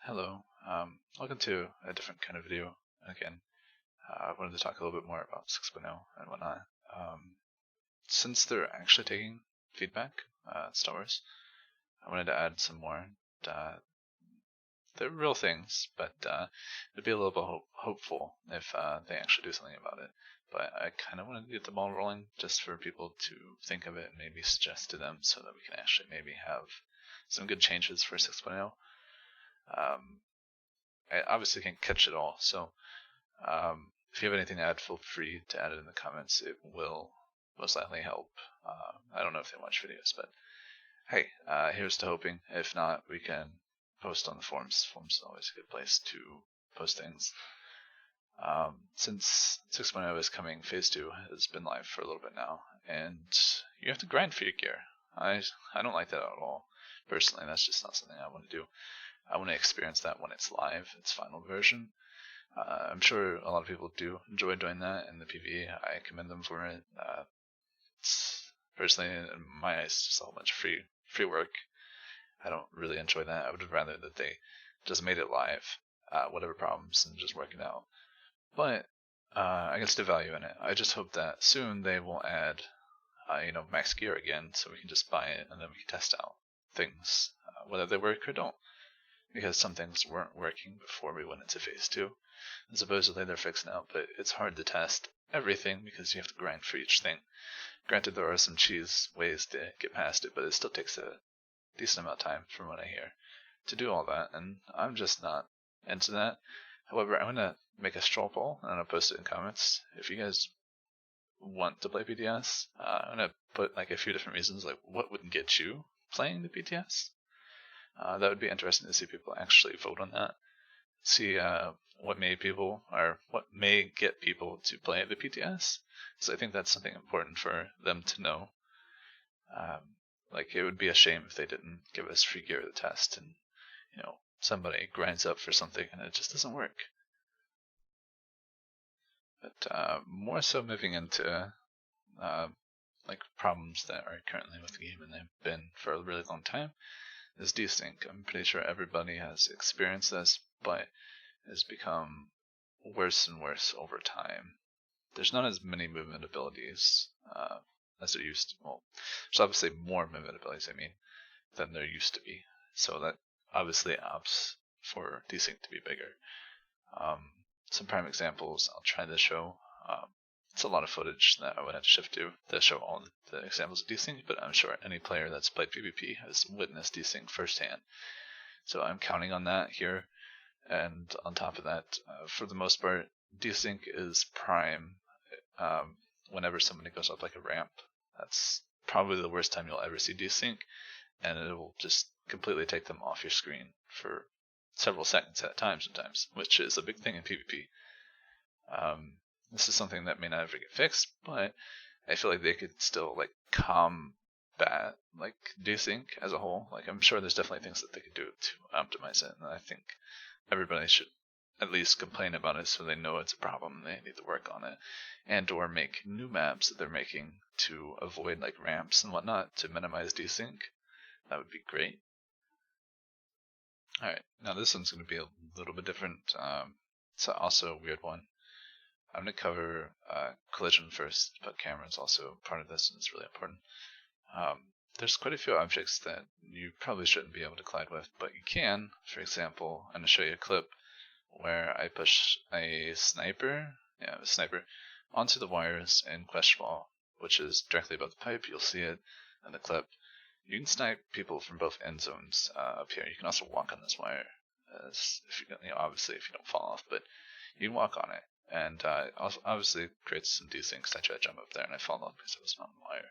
Hello, welcome to a different kind of video. Again, I wanted to talk a little bit more about 6.0 and whatnot. Since they're actually taking feedback, Star Wars, I wanted to add some more. They're real things, but it'd be a little bit hopeful if they actually do something about it. But I kind of wanted to get the ball rolling just for people to think of it and maybe suggest to them so that we can actually maybe have some good changes for 6.0. I obviously can't catch it all, so if you have anything to add, feel free to add it in the comments. It will most likely help. I don't know if they watch videos, but hey, here's to hoping. If not, we can post on the forums. Forums is always a good place to post things. Since 6.0 is coming, Phase 2 has been live for a little bit now, and you have to grind for your gear. I don't like that at all. Personally, that's just not something I want to do. I want to experience that when it's live, its final version. I'm sure a lot of people do enjoy doing that in the PvE. I commend them for it. Personally, in my eyes, it's just a whole bunch of free work. I don't really enjoy that. I would rather that they just made it live, whatever problems, and just work it out. But I can still value in it. I just hope that soon they will add, max gear again, so we can just buy it and then we can test out things, whether they work or don't. Because some things weren't working before we went into Phase 2, and supposedly they're fixed now, but it's hard to test everything because you have to grind for each thing. Granted, there are some cheese ways to get past it, but it still takes a decent amount of time, from what I hear, to do all that, and I'm just not into that. However, I'm going to make a straw poll, and I'll post it in comments. If you guys want to play PTS, I'm going to put like a few different reasons, like what would get you playing the PTS. That would be interesting to see people actually vote on that. See what may get people to play the PTS. So I think that's something important for them to know. Like it would be a shame if they didn't give us free gear to test, and somebody grinds up for something and it just doesn't work. But more so moving into like problems that are currently with the game and they've been for a really long time. Is desync. I'm pretty sure everybody has experienced this, but it's become worse and worse over time. There's not as many movement abilities as there used to. Well, there's obviously more movement abilities, than there used to be. So that obviously opts for desync to be bigger. Some prime examples I'll try to show. It's a lot of footage that I would have to shift to show all the examples of desync, but I'm sure any player that's played PvP has witnessed desync firsthand. So I'm counting on that here, and on top of that, for the most part, desync is prime whenever somebody goes up like a ramp. That's probably the worst time you'll ever see desync, and it will just completely take them off your screen for several seconds at a time sometimes, which is a big thing in PvP. This is something that may not ever get fixed, but I feel like they could still like combat like desync as a whole. Like I'm sure there's definitely things that they could do to optimize it, and I think everybody should at least complain about it so they know it's a problem. They need to work on it, and or make new maps that they're making to avoid like ramps and whatnot to minimize desync. That would be great. Alright, now this one's going to be a little bit different. It's also a weird one. I'm going to cover collision first, but camera is also part of this and it's really important. There's quite a few objects that you probably shouldn't be able to collide with, but you can. For example, I'm going to show you a clip where I push a sniper onto the wires in Quest Wall, which is directly above the pipe. You'll see it in the clip. You can snipe people from both end zones up here. You can also walk on this wire, obviously if you don't fall off, but you can walk on it. And also obviously creates some desyncs. I tried to jump up there and I fall off because it was not on the wire.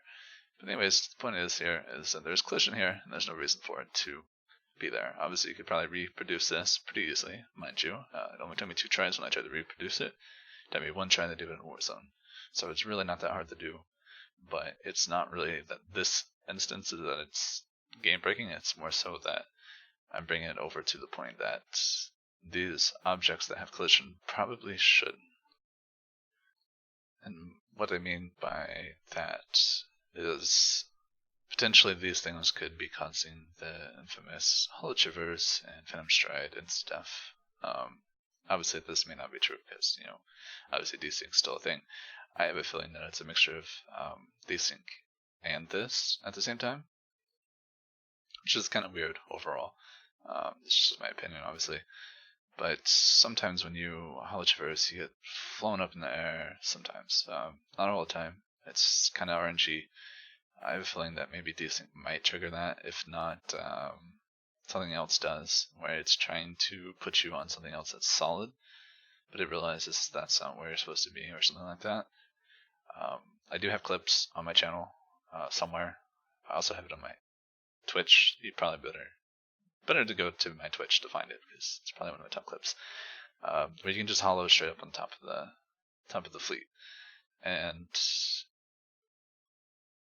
But anyways, the point is that there's collision here and there's no reason for it to be there. Obviously you could probably reproduce this pretty easily, mind you. It only took me 2 tries when I tried to reproduce it. It took me 1 try to do it in Warzone. So it's really not that hard to do. But it's not really that this instance is that it's game breaking. It's more so that I'm bringing it over to the point that these objects that have collision probably shouldn't. And what I mean by that is potentially these things could be causing the infamous Hollow Traverse and Phantom Stride and stuff. Obviously, this may not be true because, obviously desync's still a thing. I have a feeling that it's a mixture of desync and this at the same time, which is kind of weird overall. It's just my opinion, obviously. But sometimes when you Hollow Traverse, you get flown up in the air sometimes. Not all the time. It's kind of RNG. I have a feeling that maybe desync might trigger that. If not, something else does, where it's trying to put you on something else that's solid, but it realizes that's not where you're supposed to be, or something like that. I do have clips on my channel somewhere. I also have it on my Twitch. You probably better to go to my Twitch to find it, because it's probably one of my top clips. Where you can just hollow straight up on top of the fleet, and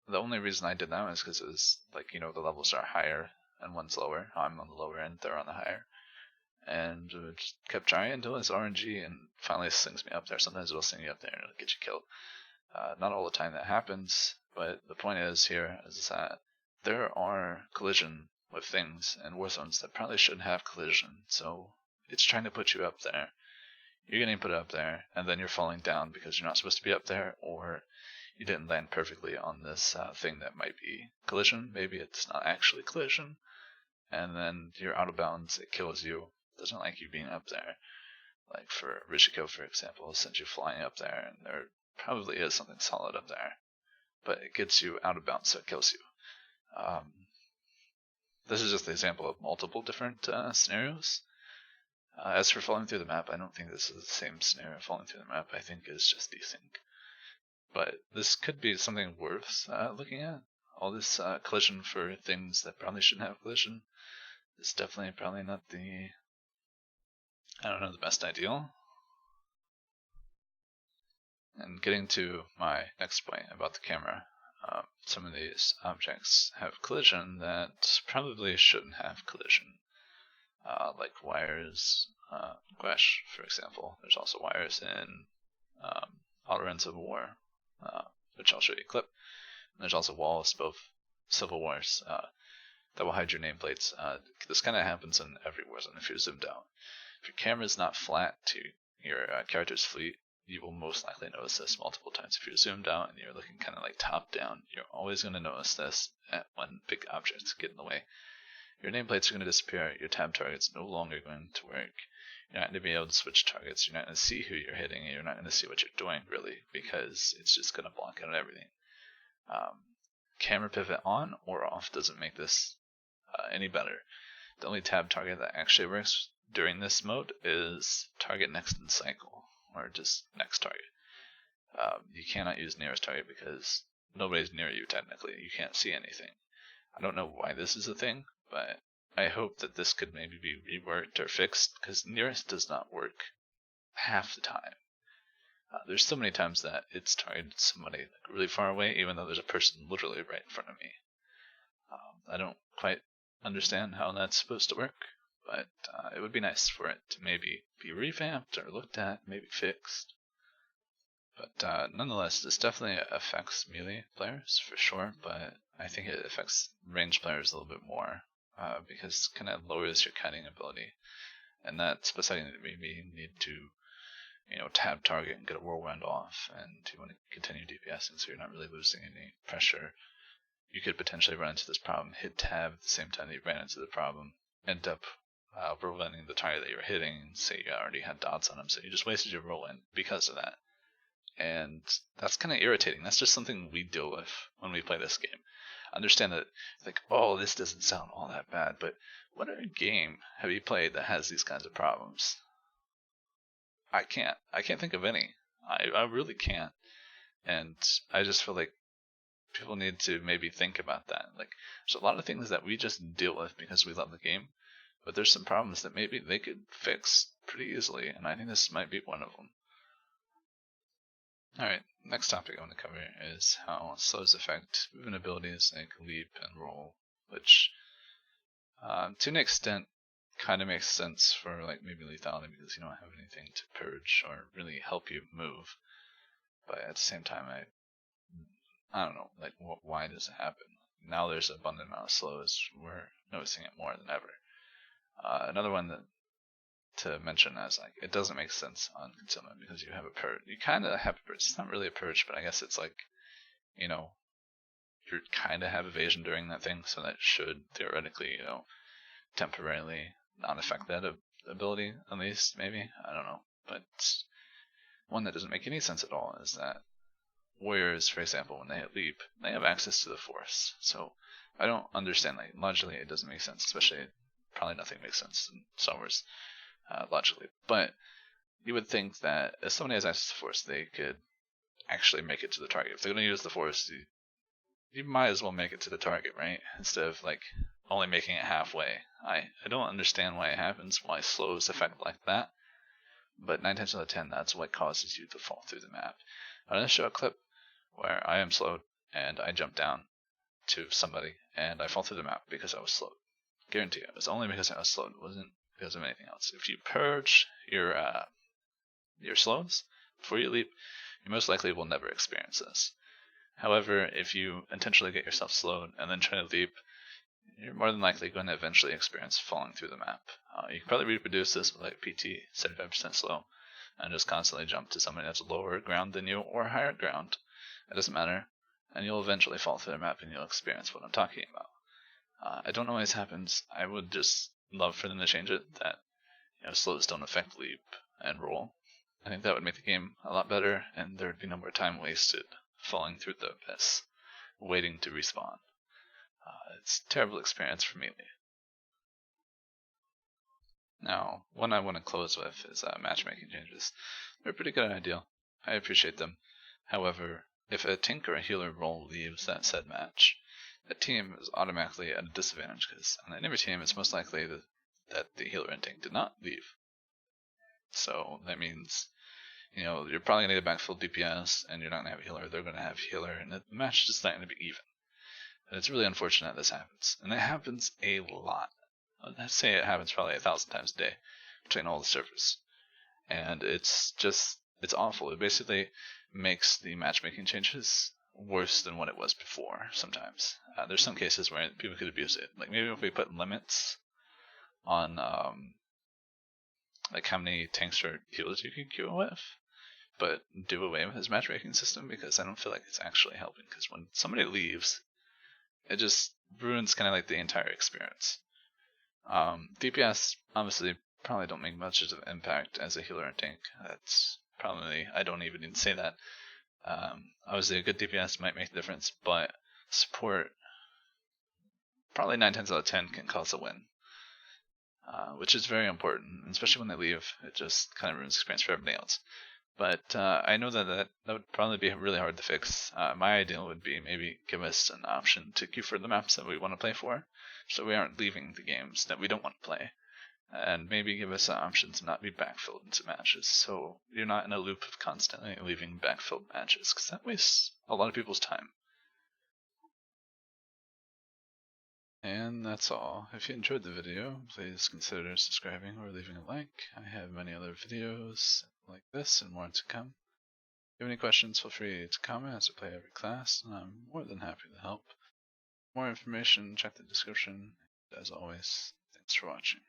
the only reason I did that was because it was like, the levels are higher and one's lower. I'm on the lower end, they're on the higher. And just kept trying until it's RNG and finally sings me up there. Sometimes it'll sing you up there and it'll get you killed. Not all the time that happens, but the point is here is that there are collision with things and war zones that probably shouldn't have collision. So it's trying to put you up there. You're getting put up there, and then you're falling down because you're not supposed to be up there, or you didn't land perfectly on this thing that might be collision. Maybe it's not actually collision, and then you're out of bounds. It kills you. It doesn't like you being up there. Like for Rishiko, for example, it sends you flying up there, and there probably is something solid up there, but it gets you out of bounds, so it kills you. This is just an example of multiple different scenarios. As for falling through the map, I don't think this is the same scenario. Falling through the map, I think, is just desync. But this could be something worth looking at. All this collision for things that probably shouldn't have collision is definitely probably not the best ideal. And getting to my next point about the camera, some of these objects have collision that probably shouldn't have collision. Like wires, Gwesh, for example. There's also wires in All Civil War, which I'll show you a clip. And there's also walls, both Civil Wars, that will hide your nameplates. This kind of happens in every warzone if you're zoomed out. If your camera is not flat to your character's fleet, you will most likely notice this multiple times. If you're zoomed out and you're looking kind of like top down, you're always going to notice this when big objects get in the way. Your nameplates are going to disappear. Your tab target's no longer going to work. You're not going to be able to switch targets. You're not going to see who you're hitting, and you're not going to see what you're doing, really, because it's just going to block out everything. Camera pivot on or off doesn't make this any better. The only tab target that actually works during this mode is target next in cycle, or just next target. You cannot use nearest target because nobody's near you technically. You can't see anything. I don't know why this is a thing, but I hope that this could maybe be reworked or fixed, because nearest does not work half the time. There's so many times that it's targeted somebody like really far away, even though there's a person literally right in front of me. I don't quite understand how that's supposed to work, but it would be nice for it to maybe be revamped or looked at, maybe fixed. But nonetheless, this definitely affects melee players for sure, but I think it affects range players a little bit more, because it kind of lowers your kiting ability, and that's besides maybe need to tab target and get a whirlwind off, and you want to continue DPSing so you're not really losing any pressure. You could potentially run into this problem, hit tab at the same time that you ran into the problem, end up whirlwinding the target that you're hitting, and say you already had dots on him, so you just wasted your whirlwind because of that. And that's kind of irritating. That's just something we deal with when we play this game. I understand that, like, oh, this doesn't sound all that bad, but what other game have you played that has these kinds of problems? I can't think of any. I really can't. And I just feel like people need to maybe think about that. Like, there's a lot of things that we just deal with because we love the game, but there's some problems that maybe they could fix pretty easily, and I think this might be one of them. Alright, next topic I want to cover is how slows affect movement abilities like leap and roll, which to an extent kind of makes sense for like maybe lethality because you don't have anything to purge or really help you move. But at the same time, I don't know, like why does it happen? now there's an abundant amount of slows. We're noticing it more than ever. Another one that to mention as like it doesn't make sense on concealment because you have a purge. You kind of have a purge. It's not really a purge, but I guess it's like, you know, you kind of have evasion during that thing, so that should theoretically, you know, temporarily not affect that ability, at least, maybe. I don't know. But one that doesn't make any sense at all is that warriors, for example, when they hit leap, they have access to the force. So I don't understand, like, logically it doesn't make sense, especially probably nothing makes sense in Star Wars logically. But you would think that if somebody has access to the force, they could actually make it to the target. If they're going to use the force, you might as well make it to the target, right? Instead of like only making it halfway. I don't understand why it happens, why slows affect like that. But 9 times out of 10, that's what causes you to fall through the map. I'm going to show a clip where I am slowed and I jump down to somebody and I fall through the map because I was slowed. Guarantee it was only because I was slowed. It wasn't because of anything else. If you purge your slows before you leap, you most likely will never experience this. However, if you intentionally get yourself slowed and then try to leap, you're more than likely going to eventually experience falling through the map. You can probably reproduce this with like PT 75% slow and just constantly jump to somebody that's lower ground than you or higher ground. It doesn't matter, and you'll eventually fall through the map and you'll experience what I'm talking about. I don't know why this happens. I would just love for them to change it, that slows don't affect leap and roll. I think that would make the game a lot better, and there would be no more time wasted falling through the abyss, waiting to respawn. It's a terrible experience for me. Now, one I want to close with is matchmaking changes. They're a pretty good idea. I appreciate them. However, if a tank or a healer role leaves that said match, that team is automatically at a disadvantage because on the enemy team it's most likely that the healer and tank did not leave. So that means, you're probably going to get backfill DPS and you're not going to have a healer. They're going to have a healer, and the match is just not going to be even. And it's really unfortunate this happens. And it happens a lot. Let's say it happens probably 1,000 times a day between all the servers. And it's awful. It basically makes the matchmaking changes worse than what it was before sometimes. There's some cases where people could abuse it. Like maybe if we put limits on like how many tanks or healers you can queue with, but do away with his matchmaking system, because I don't feel like it's actually helping. Because when somebody leaves, it just ruins kind of like the entire experience. DPS obviously probably don't make much of an impact as a healer and tank. That's probably, I don't even need to say that. Obviously a good DPS might make a difference, but support probably 9 times out of 10 can cause a win. Which is very important, especially when they leave. It just kind of ruins the experience for everybody else. But I know that would probably be really hard to fix. My ideal would be maybe give us an option to queue for the maps that we want to play for, so we aren't leaving the games that we don't want to play. And maybe give us an option to not be backfilled into matches, so you're not in a loop of constantly leaving backfilled matches, because that wastes a lot of people's time. And that's all. If you enjoyed the video, please consider subscribing or leaving a like. I have many other videos like this and more to come. If you have any questions, feel free to comment as I play every class, and I'm more than happy to help. For more information, check the description. As always, thanks for watching.